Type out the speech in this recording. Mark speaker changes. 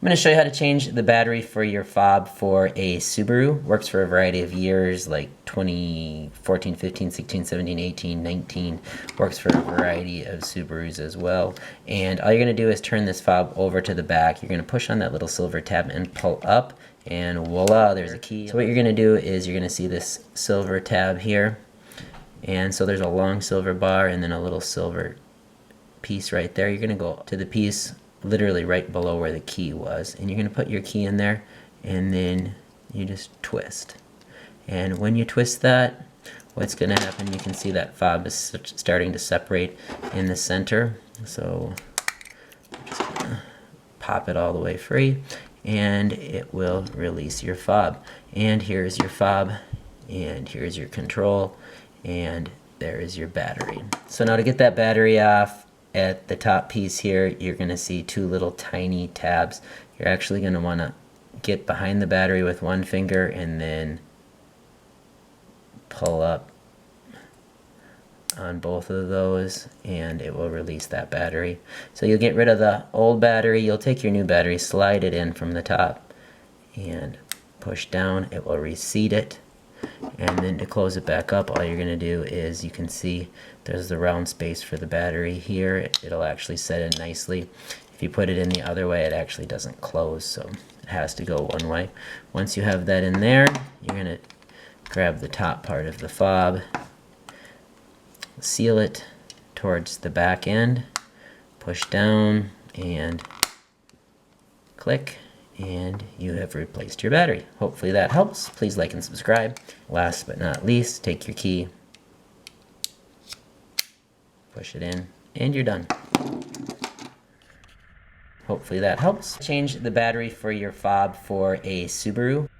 Speaker 1: going to show you how to change the battery for your fob for a Subaru. Works for a variety of years like 2014, 15, 16, 17, 18, 19. Works for a variety of Subarus as well. And all you're going to do is turn this fob over to the back. You're going to push on that little silver tab and pull up, and voila, there's a key. So what you're going to do is you're going to see this silver tab here. And so there's a long silver bar and then a little silver piece right there. You're going to go to the piece literally right below where the key was, and you're going to put your key in there, and then you just twist. And when you twist that, what's going to happen, you can see that fob is starting to separate in the center. So just gonna pop it all the way free, and it will release your fob. And here's your fob, and here's your control, and there is your battery. So now to get that battery off, at the top piece here, you're going to see two little tiny tabs. You're actually going to want to get behind the battery with one finger and then pull up on both of those, and it will release that battery. So you'll get rid of the old battery, you'll take your new battery, slide it in from the top, and push down. It will reseat it. And then to close it back up, all you're going to do is, you can see there's the round space for the battery here. It'll actually set in nicely. If you put it in the other way, it actually doesn't close, so it has to go one way. Once you have that in there, you're going to grab the top part of the fob, seal it towards the back end, push down, and click, and you have replaced your battery. Hopefully that helps. Please like and subscribe. Last but not least, take your key, push it in, and you're done. Hopefully that helps. Change the battery for your fob for a Subaru.